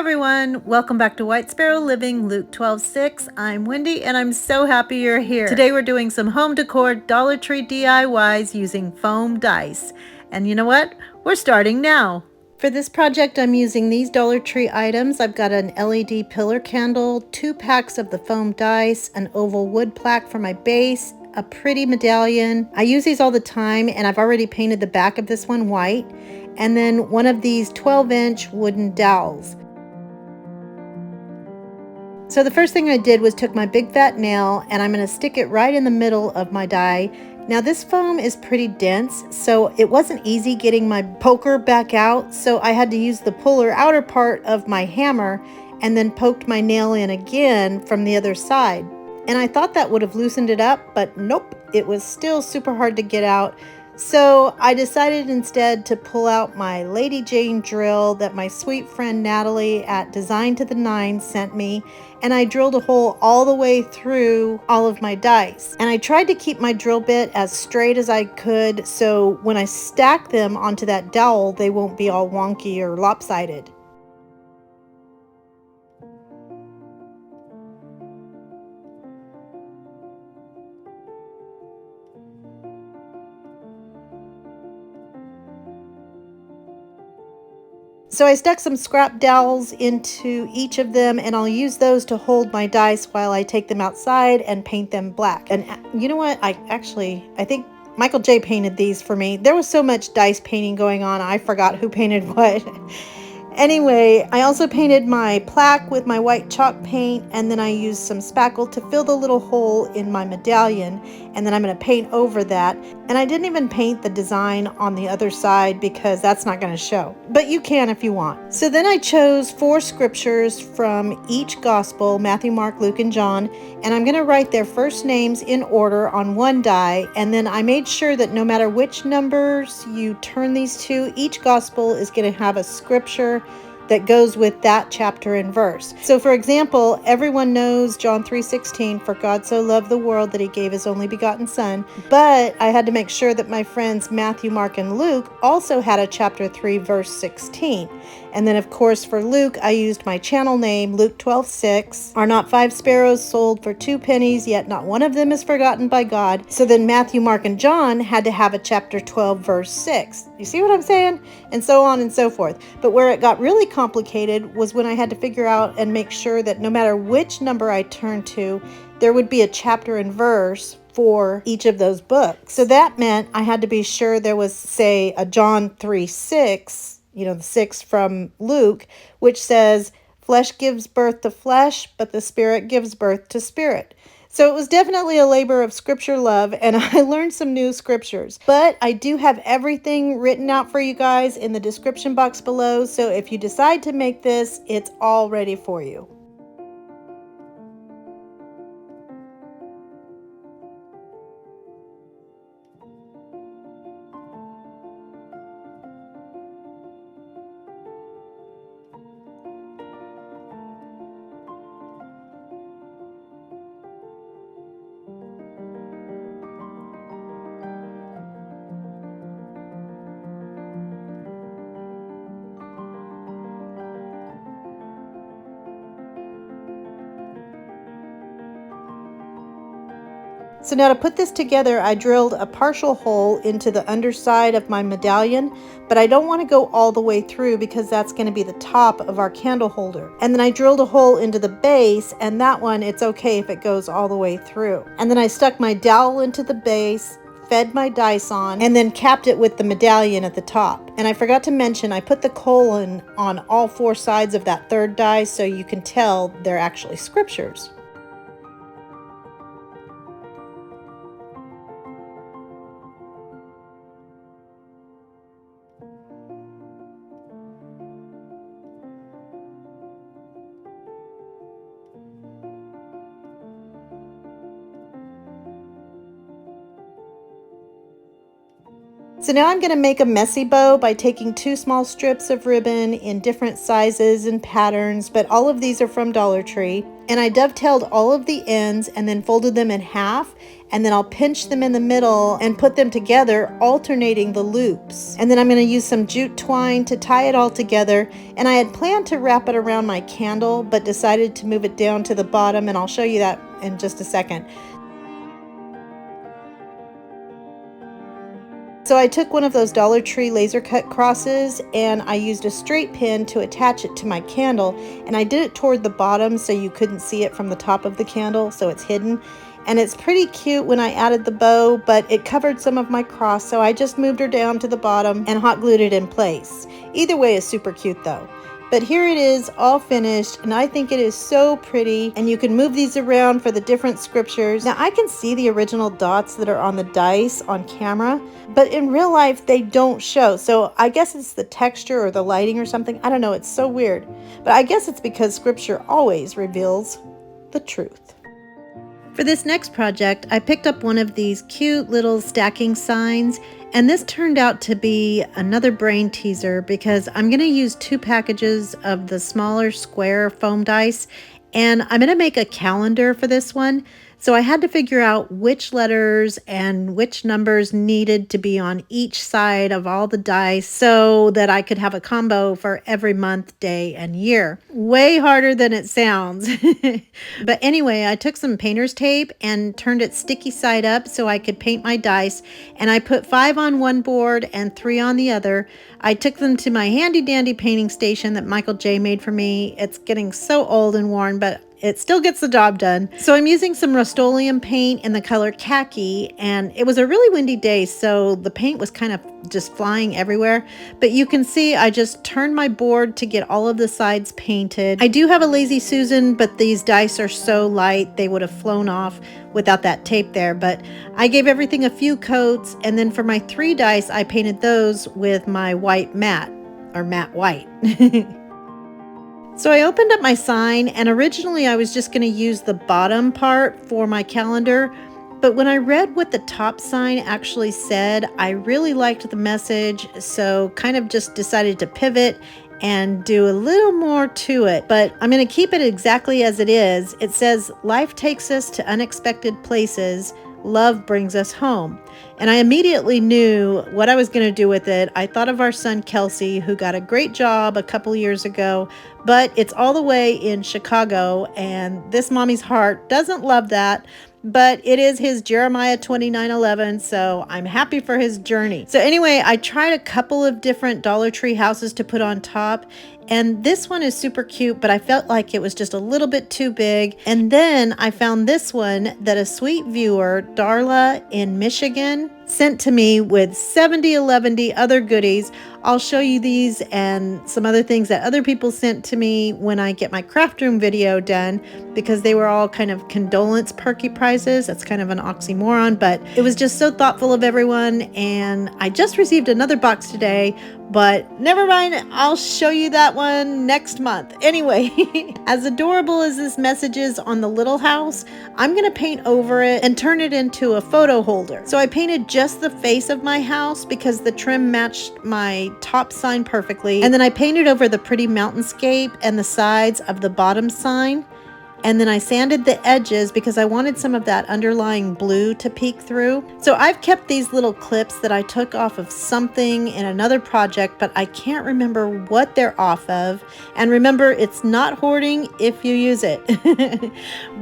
everyone, welcome back to White Sparrow Living, Luke 12:6. I'm Wendy and I'm so happy you're here. Today we're doing some home decor Dollar Tree DIYs using foam dice. And you know what? We're starting now. For this project, I'm using these Dollar Tree items. I've got an LED pillar candle, 2 packs of the foam dice, an oval wood plaque for my base, a pretty medallion. I use these all the time and I've already painted the back of this one white. And then one of these 12-inch wooden dowels. So the first thing I did was took my big fat nail and I'm going to stick it right in the middle of my die. Now this foam is pretty dense, so it wasn't easy getting my poker back out, so I had to use the puller outer part of my hammer and then poked my nail in again from the other side. And I thought that would have loosened it up, but nope, it was still super hard to get out. So I decided instead to pull out my Lady Jane drill that my sweet friend Natalie at Design to the Nine sent me, and I drilled a hole all the way through all of my dice. And I tried to keep my drill bit as straight as I could, so when I stack them onto that dowel, they won't be all wonky or lopsided. So I stuck some scrap dowels into each of them, and I'll use those to hold my dice while I take them outside and paint them black. And you know what? I think Michael J painted these for me. There was so much dice painting going on, I forgot who painted what. Anyway, I also painted my plaque with my white chalk paint, and then I used some spackle to fill the little hole in my medallion, and then I'm going to paint over that. And I didn't even paint the design on the other side because that's not going to show, but you can if you want. So then I chose 4 scriptures from each gospel, Matthew, Mark, Luke, and John, and I'm going to write their first names in order on one die, and then I made sure that no matter which numbers you turn these to, each gospel is going to have a scripture that goes with that chapter and verse. So for example, everyone knows John 3:16, for God so loved the world that he gave his only begotten son, but I had to make sure that my friends Matthew, Mark, and Luke also had a chapter 3 verse 16. And then of course for Luke, I used my channel name, Luke 12:6. Are not 5 sparrows sold for 2 pennies, yet not one of them is forgotten by God? So then Matthew, Mark, and John had to have a chapter 12 verse 6. You see what I'm saying? And so on and so forth. But where it got really complicated was when I had to figure out and make sure that no matter which number I turned to, there would be a chapter and verse for each of those books. So that meant I had to be sure there was, say, a John 3:6, the 6 from Luke, which says, flesh gives birth to flesh, but the spirit gives birth to spirit. So it was definitely a labor of scripture love, and I learned some new scriptures. But I do have everything written out for you guys in the description box below, so if you decide to make this, it's all ready for you. So now to put this together, I drilled a partial hole into the underside of my medallion, but I don't want to go all the way through because that's going to be the top of our candle holder. And then I drilled a hole into the base, and that one, it's okay if it goes all the way through. And then I stuck my dowel into the base, fed my dice on, and then capped it with the medallion at the top. And I forgot to mention, I put the colon on all 4 sides of that third die so you can tell they're actually scriptures. So now I'm going to make a messy bow by taking 2 small strips of ribbon in different sizes and patterns, but all of these are from Dollar Tree. And I dovetailed all of the ends and then folded them in half, and then I'll pinch them in the middle and put them together, alternating the loops. And then I'm going to use some jute twine to tie it all together, and I had planned to wrap it around my candle but decided to move it down to the bottom, and I'll show you that in just a second. So I took one of those Dollar Tree laser cut crosses and I used a straight pin to attach it to my candle, and I did it toward the bottom so you couldn't see it from the top of the candle, so it's hidden. And it's pretty cute when I added the bow, but it covered some of my cross, so I just moved her down to the bottom and hot glued it in place. Either way is super cute though. But here it is all finished, and I think it is so pretty, and you can move these around for the different scriptures. Now I can see the original dots that are on the dice on camera, but in real life they don't show. So I guess it's the texture or the lighting or something. I don't know, it's so weird. But I guess it's because scripture always reveals the truth. For this next project, I picked up one of these cute little stacking signs, and this turned out to be another brain teaser because I'm going to use 2 packages of the smaller square foam dice, and I'm going to make a calendar for this one. So I had to figure out which letters and which numbers needed to be on each side of all the dice so that I could have a combo for every month, day, and year. Way harder than it sounds. But anyway, I took some painter's tape and turned it sticky side up so I could paint my dice, and I put 5 on one board and 3 on the other. I took them to my handy dandy painting station that Michael J made for me. It's getting so old and worn, but it still gets the job done. So I'm using some Rust-Oleum paint in the color khaki, and it was a really windy day, so the paint was kind of just flying everywhere. But you can see I just turned my board to get all of the sides painted. I do have a Lazy Susan, but these dice are so light they would have flown off without that tape there. But I gave everything a few coats, and then for my 3 dice, I painted those with my white matte, or matte white. So I opened up my sign, and originally I was just going to use the bottom part for my calendar, but when I read what the top sign actually said, I really liked the message, so kind of just decided to pivot and do a little more to it. But I'm going to keep it exactly as it is. It says, "Life takes us to unexpected places. Love brings us home." And I immediately knew what I was going to do with it. I thought of our son Kelsey, who got a great job a couple years ago, but it's all the way in Chicago, and this mommy's heart doesn't love that. But it is his Jeremiah 29:11, so I'm happy for his journey. So anyway, I tried a couple of different Dollar Tree houses to put on top, and this one is super cute, but I felt like it was just a little bit too big. And then I found this one that a sweet viewer, Darla in Michigan, sent to me with 70 other goodies. I'll show you these and some other things that other people sent to me when I get my craft room video done, because they were all kind of condolence perky prizes. That's kind of an oxymoron, but it was just so thoughtful of everyone. And I just received another box today, but never mind, I'll show you that one next month. Anyway, as adorable as this message is on the little house, I'm gonna paint over it and turn it into a photo holder. So I painted just the face of my house because the trim matched my top sign perfectly. And then I painted over the pretty mountainscape and the sides of the bottom sign. And then I sanded the edges because I wanted some of that underlying blue to peek through. So I've kept these little clips that I took off of something in another project, but I can't remember what they're off of. And remember, it's not hoarding if you use it.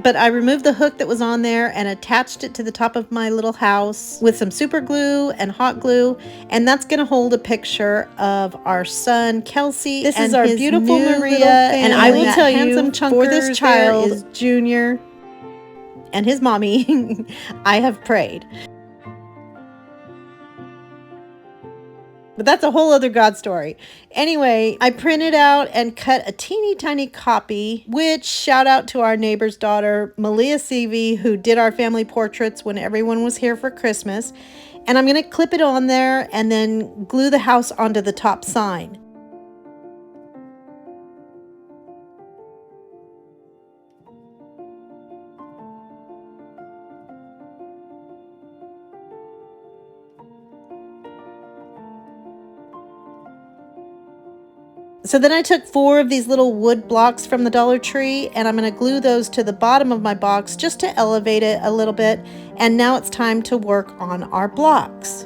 But I removed the hook that was on there and attached it to the top of my little house with some super glue and hot glue. And that's going to hold a picture of our son, Kelsey. This is our beautiful Maria. And I will tell you, for this child is Junior and his mommy, I have prayed. But that's a whole other God story. Anyway, I printed out and cut a teeny tiny copy, which shout out to our neighbor's daughter, Malia Seavey, who did our family portraits when everyone was here for Christmas. And I'm going to clip it on there and then glue the house onto the top sign. So then I took 4 of these little wood blocks from the Dollar Tree, and I'm going to glue those to the bottom of my box just to elevate it a little bit. And now it's time to work on our blocks.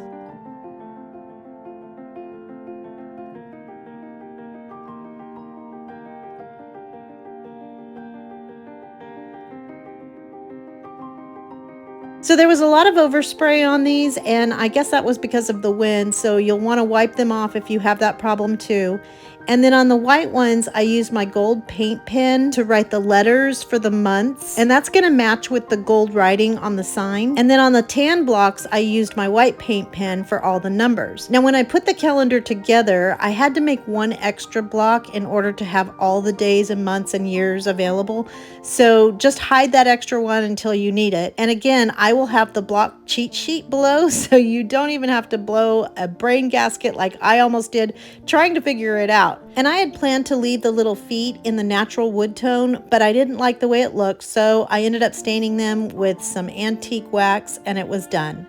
So there was a lot of overspray on these, and I guess that was because of the wind, so you'll want to wipe them off if you have that problem too. And then on the white ones, I used my gold paint pen to write the letters for the months, and that's going to match with the gold writing on the sign. And then on the tan blocks, I used my white paint pen for all the numbers. Now when I put the calendar together, I had to make 1 extra block in order to have all the days and months and years available. So just hide that extra one until you need it. And again, I will have the block cheat sheet below, so you don't even have to blow a brain gasket like I almost did trying to figure it out. And I had planned to leave the little feet in the natural wood tone, but I didn't like the way it looked, so I ended up staining them with some antique wax, and it was done.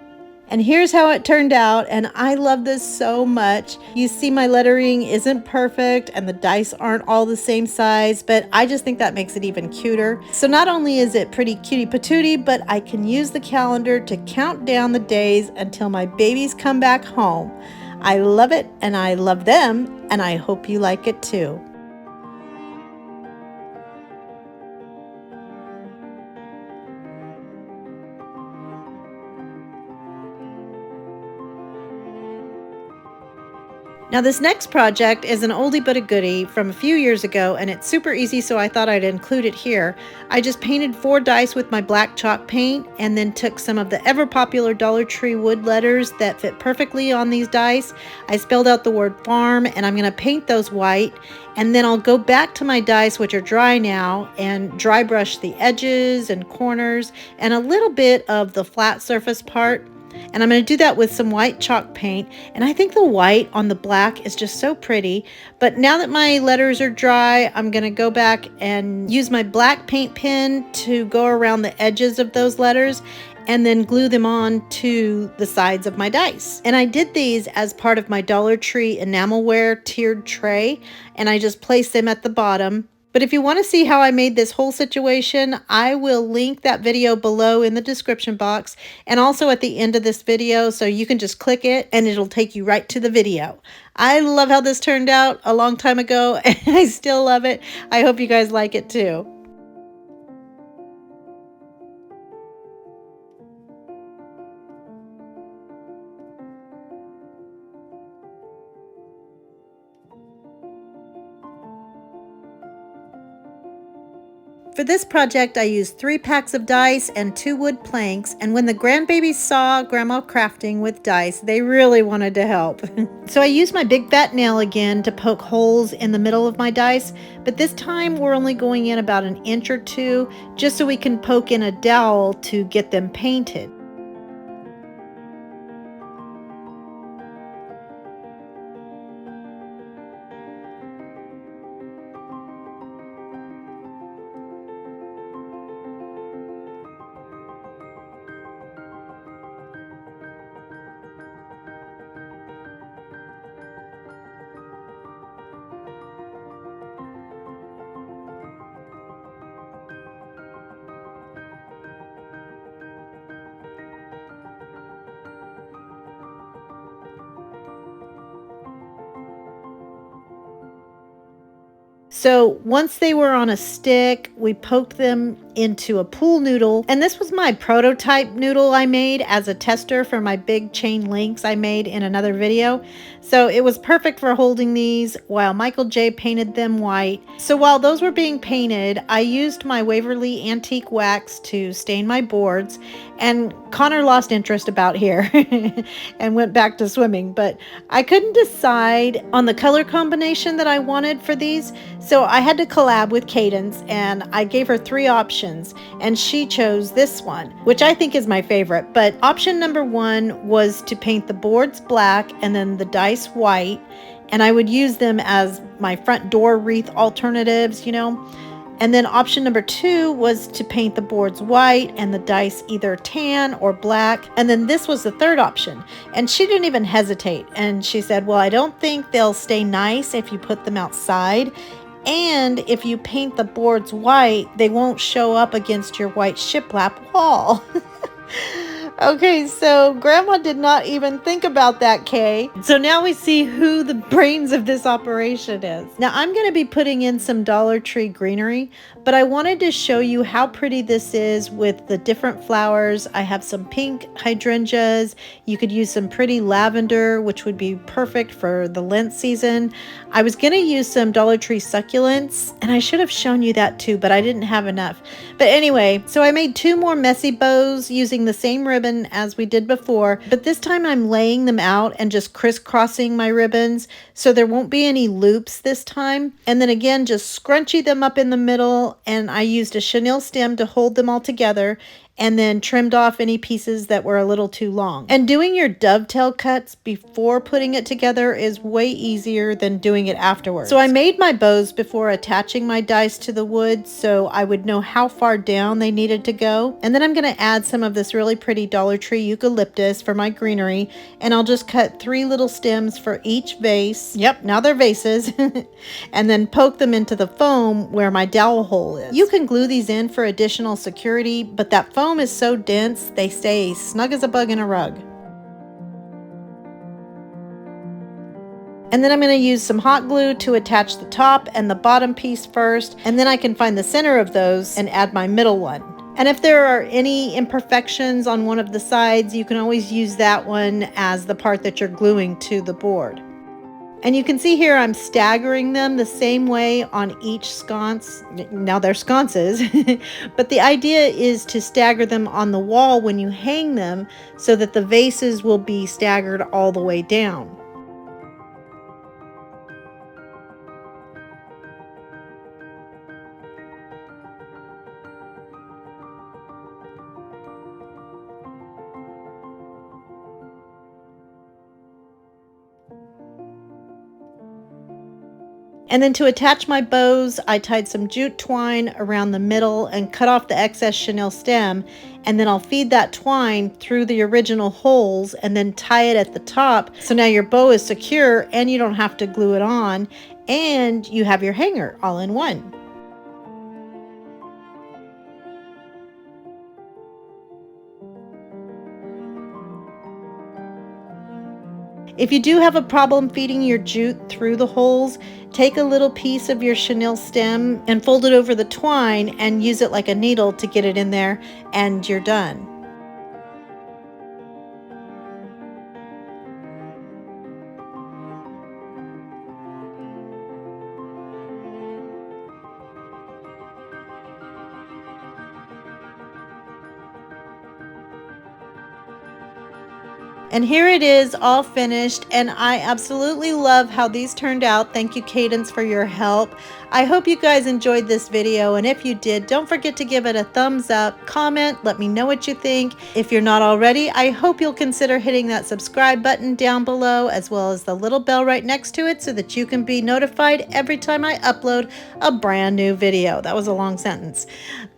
And here's how it turned out, and I love this so much. You see my lettering isn't perfect and the dice aren't all the same size, but I just think that makes it even cuter. So not only is it pretty cutie patootie, but I can use the calendar to count down the days until my babies come back home. I love it and I love them, and I hope you like it too. Now this next project is an oldie but a goodie from a few years ago, and it's super easy, so I thought I'd include it here. I just painted 4 dice with my black chalk paint, and then took some of the ever popular Dollar Tree wood letters that fit perfectly on these dice. I spelled out the word farm, and I'm going to paint those white, and then I'll go back to my dice, which are dry now, and dry brush the edges and corners and a little bit of the flat surface part. And I'm going to do that with some white chalk paint, and I think the white on the black is just so pretty. But now that my letters are dry, I'm going to go back and use my black paint pen to go around the edges of those letters and then glue them on to the sides of my dice. And I did these as part of my Dollar Tree enamelware tiered tray, and I just placed them at the bottom. But if you want to see how I made this whole situation, I will link that video below in the description box and also at the end of this video, so you can just click it and it'll take you right to the video. I love how this turned out a long time ago, and I still love it. I hope you guys like it too. For this project, I used 3 packs of dice and 2 wood planks, and when the grandbabies saw Grandma crafting with dice, they really wanted to help. So I used my big fat nail again to poke holes in the middle of my dice, but this time we're only going in about 1 inch or 2, just so we can poke in a dowel to get them painted. So once they were on a stick, we poked them into a pool noodle. And this was my prototype noodle I made as a tester for my big chain links I made in another video. So it was perfect for holding these while Michael J painted them white. So while those were being painted, I used my Waverly antique wax to stain my boards. And Connor lost interest about here and went back to swimming. But I couldn't decide on the color combination that I wanted for these. So I had to collab with Cadence, and I gave her 3 options, and she chose this one, which I think is my favorite. But option number 1 was to paint the boards black and then the dice white, and I would use them as my front door wreath alternatives, you know. And then option number 2 was to paint the boards white and the dice either tan or black. And then this was the third option. And she didn't even hesitate. And she said, well, I don't think they'll stay nice if you put them outside. And if you paint the boards white, they won't show up against your white shiplap wall. Okay, so Grandma did not even think about that, Kay. So now we see who the brains of this operation is. Now I'm going to be putting in some Dollar Tree greenery, but I wanted to show you how pretty this is with the different flowers. I have some pink hydrangeas. You could use some pretty lavender, which would be perfect for the Lent season. I was going to use some Dollar Tree succulents, and I should have shown you that too, but I didn't have enough. But anyway, so I made 2 more messy bows using the same ribbon as we did before, but this time I'm laying them out and just crisscrossing my ribbons so there won't be any loops this time. And then again, just scrunchie them up in the middle, and I used a chenille stem to hold them all together, and then trimmed off any pieces that were a little too long. And doing your dovetail cuts before putting it together is way easier than doing it afterwards. So I made my bows before attaching my dice to the wood so I would know how far down they needed to go. And then I'm going to add some of this really pretty Dollar Tree eucalyptus for my greenery, and I'll just cut 3 little stems for each vase. Yep, now they're vases. And then poke them into the foam where my dowel hole is. You can glue these in for additional security, but that foam is so dense they stay snug as a bug in a rug. And then I'm going to use some hot glue to attach the top and the bottom piece first, and then I can find the center of those and add my middle one. And if there are any imperfections on one of the sides, you can always use that one as the part that you're gluing to the board. And you can see here I'm staggering them the same way on each sconce. Now they're sconces, but the idea is to stagger them on the wall when you hang them so that the vases will be staggered all the way down. And then to attach my bows, I tied some jute twine around the middle and cut off the excess chenille stem, and then I'll feed that twine through the original holes and then tie it at the top. So now your bow is secure and you don't have to glue it on, and you have your hanger all in one. If you do have a problem feeding your jute through the holes, take a little piece of your chenille stem and fold it over the twine and use it like a needle to get it in there, and you're done. And here it is all finished, and I absolutely love how these turned out. Thank you, Cadence, for your help. I hope you guys enjoyed this video, and if you did, don't forget to give it a thumbs up, comment, let me know what you think. If you're not already, I hope you'll consider hitting that subscribe button down below, as well as the little bell right next to it so that you can be notified every time I upload a brand new video. That was a long sentence.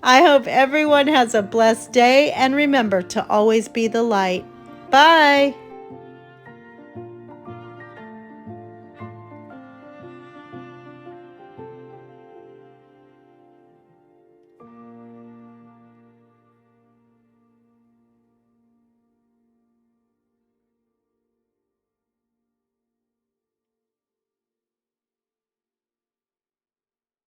I hope everyone has a blessed day, and remember to always be the light. Bye.